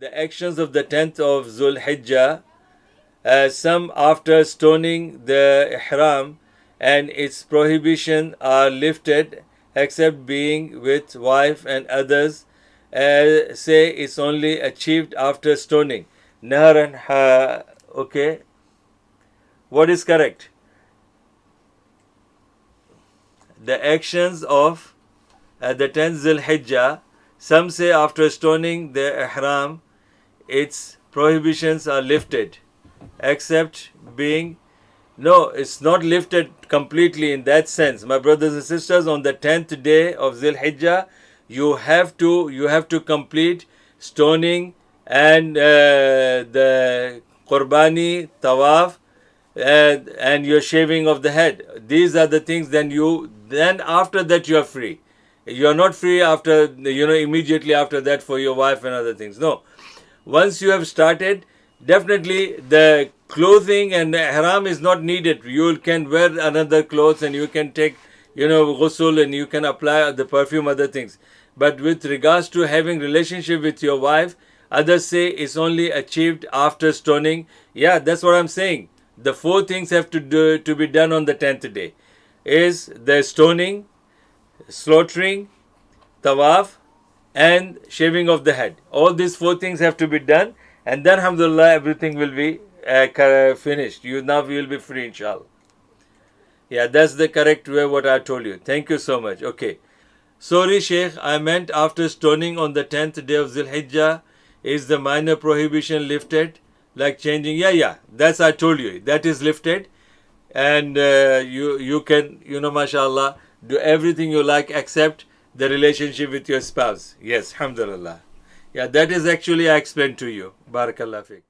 the actions of the 10th of Dhul Hijjah, some after stoning the ihram and its prohibition are lifted except being with wife, and others say it's only achieved after stoning. Naharan, okay. What is correct? The actions of the 10th Dhul Hijjah, some say after stoning the ihram, its prohibitions are lifted, except being, no, it's not lifted completely in that sense. My brothers and sisters, on the 10th day of Dhul Hijjah, you have to complete stoning and the qurbani, tawaf, and your shaving of the head. These are the things. Then after that you are free. You are not free after, immediately after that for your wife and other things. No. Once you have started, definitely the clothing and the ihram is not needed. You can wear another clothes and you can take, ghusl, and you can apply the perfume, other things. But with regards to having relationship with your wife, others say it's only achieved after stoning. Yeah, that's what I'm saying. The 4 things have to be done on the 10th day. Is the stoning, slaughtering, tawaf, and shaving of the head. All these 4 things have to be done, and then alhamdulillah everything will be finished. Now you will be free, inshallah. Yeah, that's the correct way what I told you. Thank you so much. Okay. Sorry, Sheikh, I meant after stoning on the 10th day of Dhul Hijjah, is the minor prohibition lifted? Like changing? Yeah, that's I told you. That is lifted. And you can, mashallah, do everything you like except the relationship with your spouse. Yes, alhamdulillah. Yeah, that is actually I explained to you. Barakallah fiqh.